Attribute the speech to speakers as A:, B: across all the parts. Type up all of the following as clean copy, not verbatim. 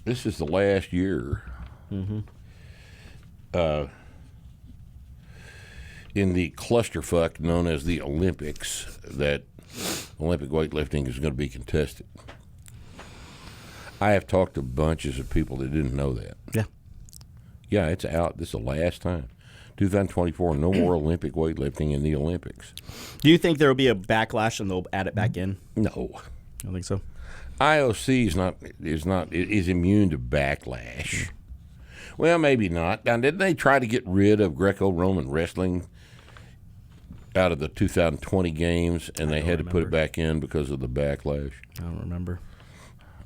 A: this is the last year in the clusterfuck known as the Olympics that Olympic weightlifting is going to be contested. I have talked to bunches of people that didn't know that.
B: Yeah.
A: Yeah, it's out. This is the last time. 2024, no more Olympic weightlifting in the Olympics.
B: Do you think there will be a backlash and they'll add it back in?
A: No.
B: I don't think so.
A: IOC is immune to backlash. Well, maybe not. Now, didn't they try to get rid of Greco-Roman wrestling out of the 2020 games, and they had to put it back in because of the backlash?
B: I don't remember.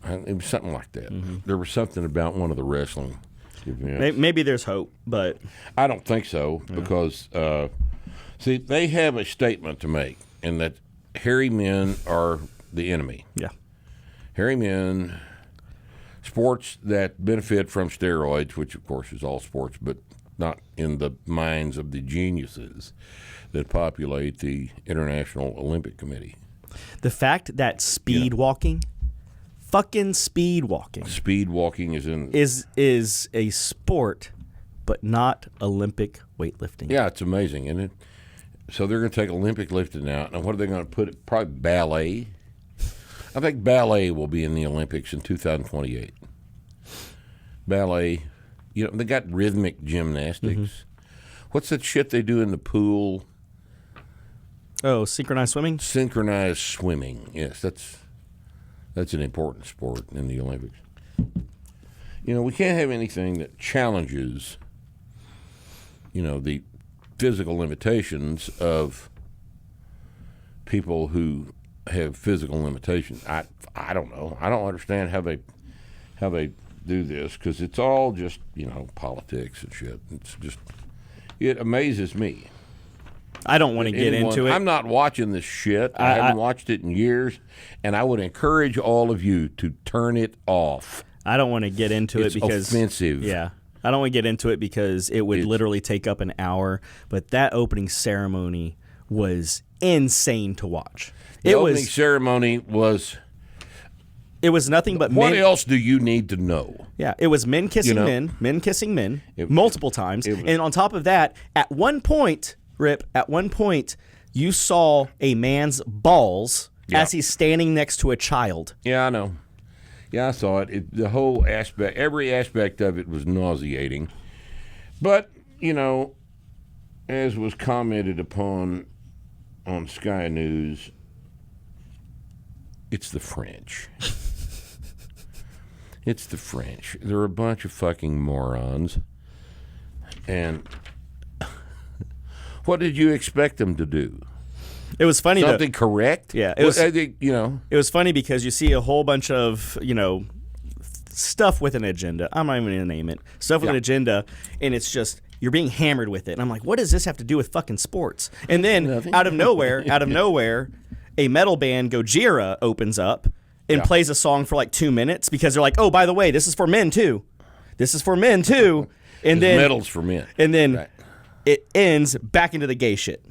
A: It was something like that. There was something about one of the wrestling events.
B: Maybe there's hope, but
A: I don't think so because, see, they have a statement to make, and that hairy men are the enemy.
B: Yeah.
A: Hairy men, sports that benefit from steroids, which of course is all sports, but not in the minds of the geniuses that populate the International Olympic Committee.
B: The fact that speed walking, fucking speed walking is a sport, but not Olympic weightlifting.
A: Yeah, it's amazing, isn't it? So they're going to take Olympic lifting out, and what are they going to put it? Probably ballet. I think ballet will be in the Olympics in 2028. Ballet, they got rhythmic gymnastics. What's that shit they do in the pool?
B: Oh, synchronized swimming?
A: Synchronized swimming. Yes, that's an important sport in the Olympics. We can't have anything that challenges, the physical limitations of people who have physical limitations. I don't know. I don't understand how they do this because it's all just politics and shit. It amazes me.
B: I don't want to get into it.
A: I'm not watching this shit. I haven't watched it in years, and I would encourage all of you to turn it off.
B: I don't want to get into it because
A: it's offensive.
B: Yeah. I don't want to get into it because it would literally take up an hour, but that opening ceremony was insane to watch.
A: The opening ceremony was...
B: It was nothing but
A: What else do you need to know?
B: Yeah, it was men kissing men kissing men multiple times. And on top of that, at one point, you saw a man's balls as he's standing next to a child.
A: Yeah, I know. Yeah, I saw it. The whole aspect, every aspect of it was nauseating. But, as was commented upon on Sky News, it's the French. It's the French. They're a bunch of fucking morons. And what did you expect them to do?
B: It was funny.
A: Something correct?
B: Yeah. It was funny because you see a whole bunch of, stuff with an agenda. I'm not even going to name it. Stuff with an agenda, and it's just you're being hammered with it. And I'm like, what does this have to do with fucking sports? And then out of nowhere, a metal band, Gojira, opens up and plays a song for like 2 minutes because they're like, oh, by the way, this is for men too. And then
A: metal's for men.
B: And then it ends back into the gay shit.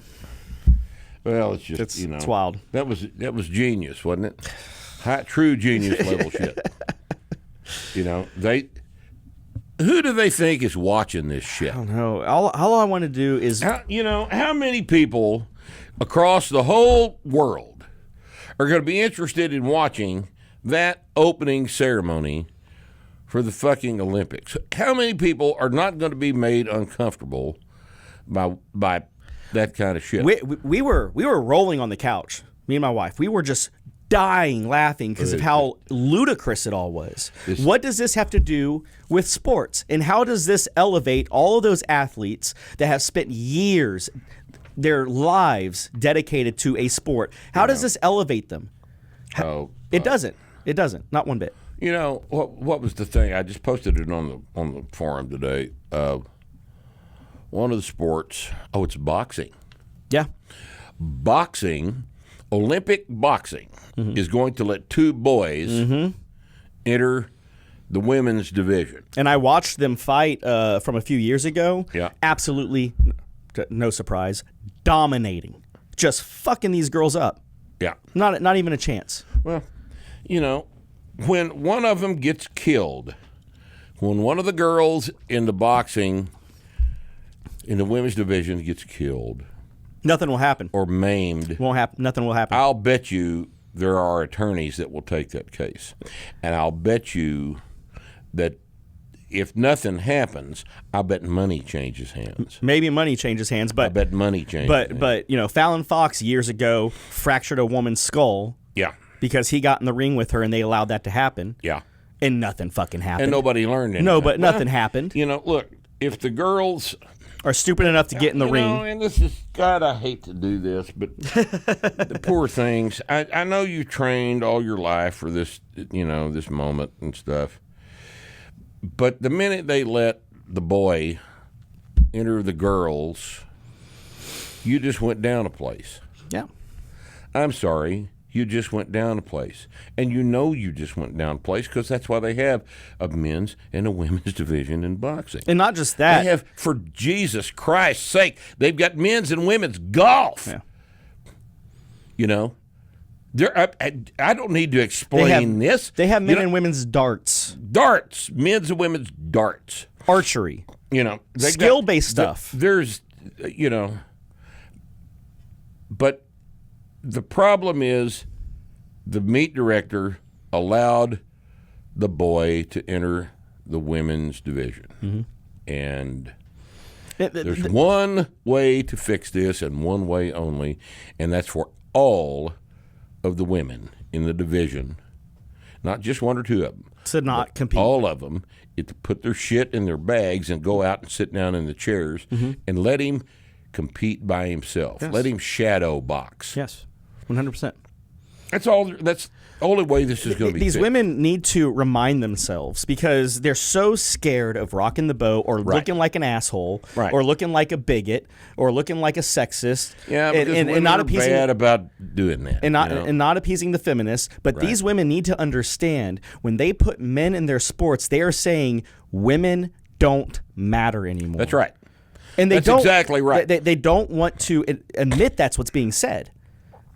A: Well, it's just
B: it's wild.
A: That was genius, wasn't it? True genius level shit. Who do they think is watching this shit?
B: I don't know. All I want to do is
A: how many people across the whole world are going to be interested in watching that opening ceremony for the fucking Olympics? How many people are not going to be made uncomfortable by that kind of shit?
B: We were rolling on the couch, me and my wife. We were just dying laughing because of how ludicrous it all was. What does this have to do with sports? And how does this elevate all of those athletes that have spent years, their lives dedicated to a sport? How does this elevate them? It doesn't. It doesn't. Not one bit.
A: What was the thing? I just posted it on the forum today. One of the sports, it's boxing.
B: Yeah.
A: Boxing, Olympic boxing, is going to let two boys enter the women's division.
B: And I watched them fight from a few years ago.
A: Yeah.
B: Absolutely, no surprise, dominating. Just fucking these girls up.
A: Yeah.
B: Not even a chance.
A: Well, when one of them gets killed, when one of the girls in the boxing in the women's division gets killed
B: Nothing will happen.
A: or maimed,
B: Won't happen. Nothing will happen.
A: I'll bet you there are attorneys that will take that case. And I'll bet you that if nothing happens, I bet money changes hands.
B: Maybe money changes hands,
A: I
B: but
A: bet money changes hands.
B: but you know, Fallon Fox years ago fractured a woman's skull
A: Yeah.
B: because he got in the ring with her and they allowed that to happen.
A: Yeah.
B: And nothing fucking happened.
A: And nobody learned anything.
B: No, but nothing happened.
A: You know, look, if the girls
B: Are stupid enough to get in the
A: you
B: ring.
A: know, and this is, God, I hate to do this, but the poor things. I know you trained all your life for this, you know, this moment and stuff. But the minute they let the boy enter the girls, you just went down a place.
B: Yeah.
A: I'm sorry. You just went down a place. And you know you just went down a place because that's why they have a men's and a women's division in boxing.
B: And not just that.
A: They have, for Jesus Christ's sake, they've got men's and women's golf.
B: Yeah.
A: You know? I don't need to explain this.
B: They have men
A: You know,
B: and women's darts,
A: darts, men's and women's darts.
B: archery,
A: You know, they
B: skill-based stuff.
A: There's, you know, but the problem is the meet director allowed the boy to enter the women's division.
B: Mm-hmm.
A: And there's one way to fix this and one way only, and that's for all of the women in the division, not just one or two of them,
B: to not compete.
A: all of them, to put their shit in their bags and go out and sit down in the chairs and let him compete by himself.
B: Yes.
A: Let him shadow box.
B: Yes, 100%.
A: That's all. That's the only way this is going to be
B: These
A: fixed.
B: women need to remind themselves because they're so scared of rocking the boat or looking like an asshole
A: Right.
B: or looking like a bigot or looking like a sexist.
A: Yeah, because women
B: not
A: are
B: appeasing
A: bad about doing that.
B: and not
A: you know?
B: and not appeasing the feminists. But these women need to understand when they put men in their sports, they are saying women don't matter anymore.
A: That's right.
B: And they
A: That's
B: don't
A: exactly right.
B: They don't want to admit that's what's being said.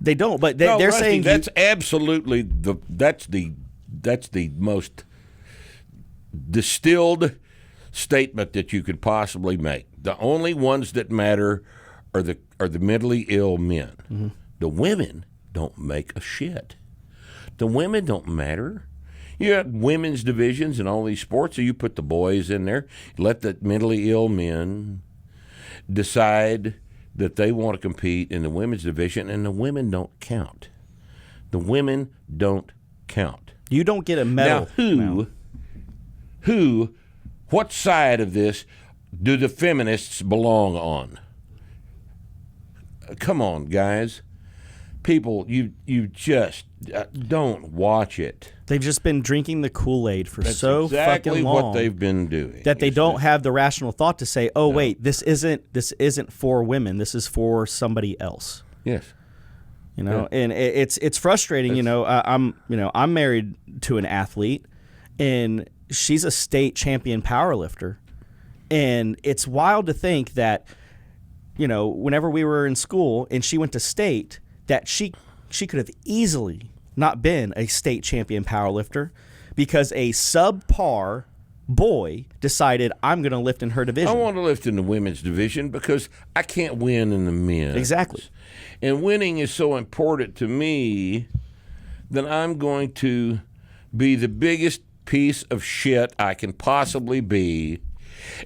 B: They don't, but
A: No,
B: they're
A: Rusty,
B: saying
A: that's absolutely that's the most distilled statement that you could possibly make. The only ones that matter are the mentally ill men.
B: Mm-hmm.
A: The women don't make a shit. The women don't matter. You have women's divisions in all these sports, so you put the boys in there, let the mentally ill men decide that they want to compete in the women's division, and the women don't count. The women don't count.
B: you don't get a medal.
A: Now, what side of this do the feminists belong on? Come on, guys. People, you just don't watch it.
B: They've just been drinking the Kool-Aid for
A: That's
B: so
A: exactly
B: fucking long
A: what they've been doing.
B: that they
A: It's
B: don't
A: just-
B: have the rational thought to say, "Oh, wait, this isn't for women. This is for somebody else."
A: Yes.
B: You know, and it's frustrating. I'm married to an athlete, and she's a state champion powerlifter, and it's wild to think that, you know, whenever we were in school and she went to state, that she could have easily not been a state champion powerlifter because a subpar boy decided, I'm going to lift in her division.
A: I want to lift in the women's division because I can't win in the men's.
B: Exactly.
A: And winning is so important to me that I'm going to be the biggest piece of shit I can possibly be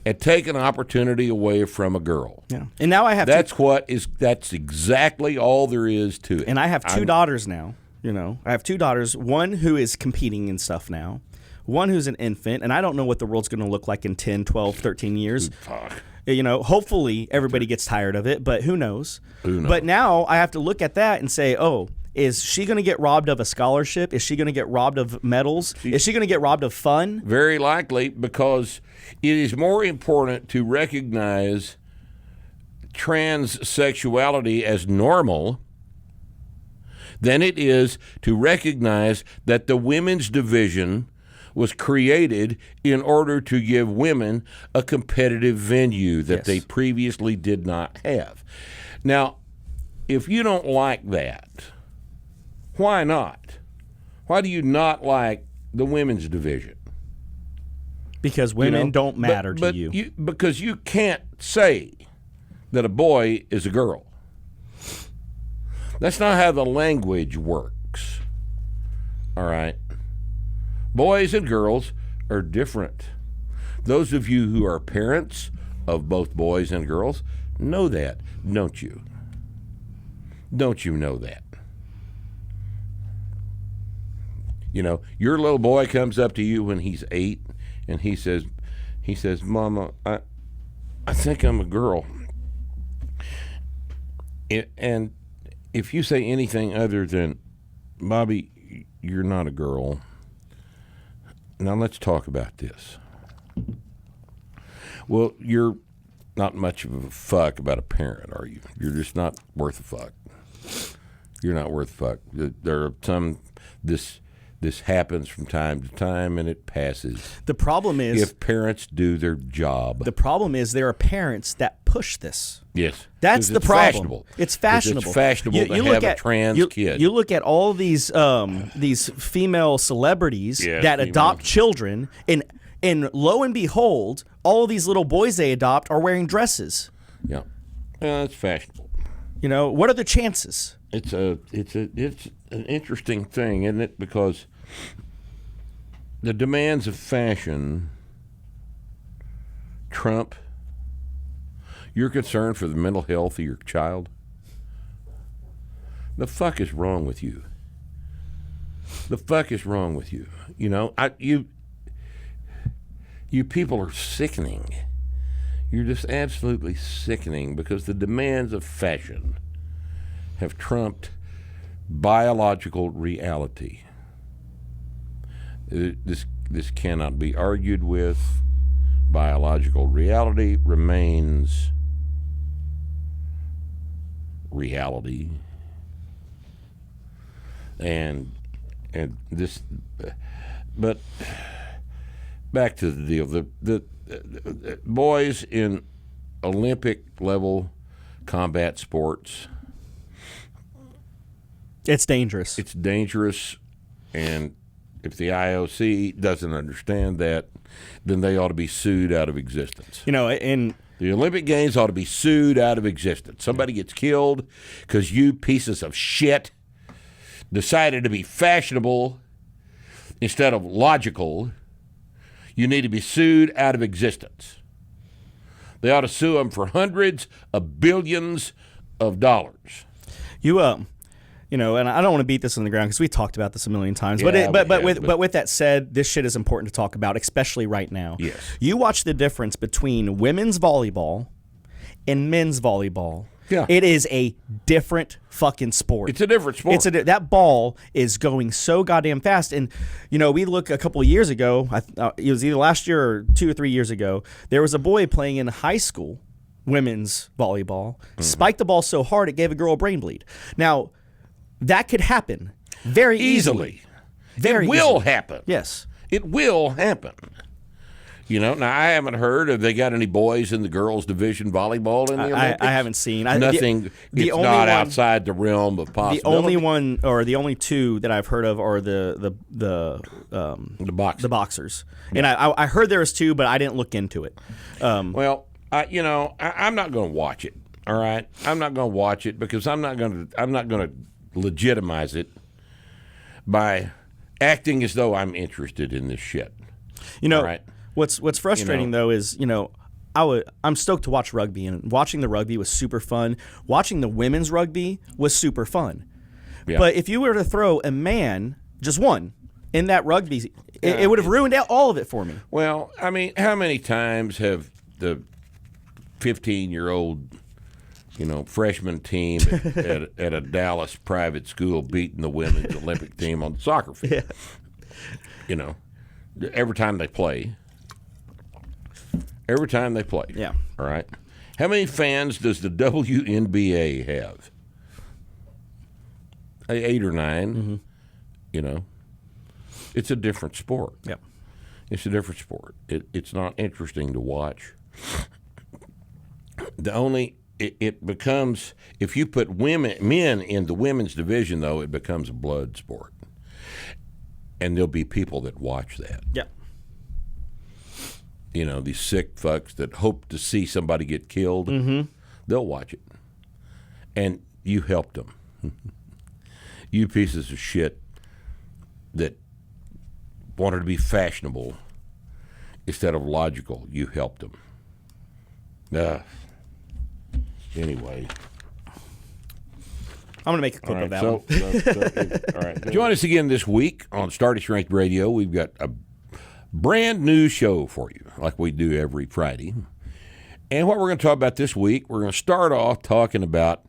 A: and take an opportunity away from a girl.
B: Yeah. And now I have
A: That's exactly all there is to it.
B: And I have two daughters now. You know, I have two daughters, one who is competing in stuff now, one who's an infant, and I don't know what the world's going to look like in 10, 12, 13 years.
A: Fuck.
B: You know, hopefully everybody gets tired of it, but who knows?
A: Who knows?
B: But now I have to look at that and say, oh, is she going to get robbed of a scholarship? Is she going to get robbed of medals? Is she going to get robbed of fun?
A: Very likely, because it is more important to recognize transsexuality as normal than it is to recognize that the women's division was created in order to give women a competitive venue that they previously did not have. Now, if you don't like that, why not? Why do you not like the women's division?
B: Because women don't matter to you.
A: Because you can't say that a boy is a girl. That's not how the language works. All right? Boys and girls are different. Those of you who are parents of both boys and girls know that, don't you? Don't you know that? You know, your little boy comes up to you when he's 8 and he says, Mama, I think I'm a girl. And if you say anything other than, Bobby, you're not a girl. Now let's talk about this. Well, you're not much of a fuck about a parent, are you? You're just not worth a fuck. You're not worth a fuck. There are some, this happens from time to time and it passes.
B: The problem is,
A: if parents do their job.
B: The problem is there are parents that push this.
A: Yes.
B: That's the problem.
A: Fashionable.
B: It's fashionable.
A: It's fashionable to have a trans kid.
B: You look at all these female celebrities that adopt children, and lo and behold, all of these little boys they adopt are wearing dresses.
A: Yeah. It's fashionable.
B: You know, what are the chances?
A: It's an interesting thing, isn't it? Because the demands of fashion trump your concern for the mental health of your child. The fuck is wrong with you? The fuck is wrong with you? You know, you people are sickening. You're just absolutely sickening because the demands of fashion have trumped biological reality. This cannot be argued with. Biological reality remains reality. And this, but back to the deal. The boys in Olympic level combat sports,
B: it's dangerous.
A: It's dangerous, and if the IOC doesn't understand that, then they ought to be sued out of existence.
B: You know, in
A: the Olympic Games ought to be sued out of existence. Somebody gets killed because you pieces of shit decided to be fashionable instead of logical. You need to be sued out of existence. They ought to sue them for hundreds of billions of dollars.
B: You know, and I don't want to beat this on the ground because we talked about this a million times.
A: Yeah,
B: but with that said, this shit is important to talk about, especially right now.
A: Yes.
B: You watch the difference between women's volleyball and men's volleyball.
A: Yeah.
B: It is a different fucking sport.
A: It's a different sport.
B: That ball is going so goddamn fast. And, you know, we look a couple of years ago, it was either last year or 2 or 3 years ago, there was a boy playing in high school women's volleyball, spiked the ball so hard it gave a girl a brain bleed. Now, that could happen very easily.
A: It will happen.
B: Yes.
A: It will happen. You know, now I haven't heard if they got any boys in the girls' division volleyball in the Olympics.
B: I haven't seen.
A: Nothing. It's not outside the realm of possibility.
B: The only one, or the only two that I've heard of are the boxers. Yeah. And I heard there was 2, but I didn't look into it.
A: I'm not going to watch it. All right, I'm not going to watch it because I'm not going to legitimize it by acting as though I'm interested in this shit.
B: You know,
A: right?
B: What's frustrating though is, you know, I'm stoked to watch rugby, and watching the rugby was super fun. Watching the women's rugby was super fun. Yeah. But if you were to throw a man, just one, in that rugby, it would have ruined all of it for me.
A: Well, I mean, how many times have the 15-year-old, you know, freshman team at a Dallas private school beating the women's Olympic team on the soccer field? Yeah. You know, every time they play.
B: Yeah.
A: All right. How many fans does the WNBA have? 8 or 9. Mm-hmm. You know, it's a different sport.
B: Yeah.
A: It's a different sport. It's not interesting to watch. It becomes, if you put men in the women's division, though, it becomes a blood sport. And there'll be people that watch that.
B: Yeah.
A: these sick fucks that hope to see somebody get killed, they'll watch it. And you helped them. You pieces of shit that wanted to be fashionable instead of logical, you helped them. Anyway.
B: I'm going to make a clip of that one.
A: All right. Join us again this week on Starting Strength Radio. We've got a brand new show for you, like we do every Friday. And what we're going to talk about this week, we're going to start off talking about,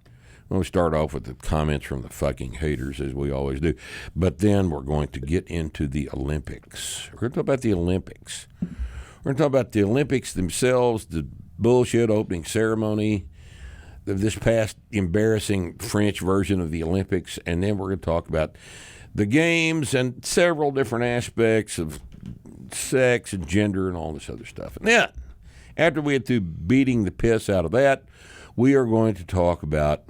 A: we'll start off with the comments from the fucking haters, as we always do. But then we're going to get into the Olympics. We're going to talk about the Olympics. We're going to talk about the Olympics themselves, the bullshit opening ceremony, this past embarrassing French version of the Olympics, and then we're going to talk about the games and several different aspects of sex and gender and all this other stuff. And then, after we get through beating the piss out of that, we are going to talk about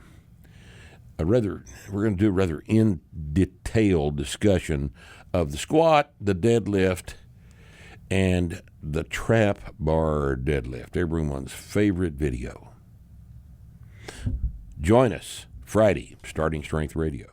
A: we're going to do a rather in-detail discussion of the squat, the deadlift, and the trap bar deadlift, everyone's favorite video. Join us Friday, Starting Strength Radio.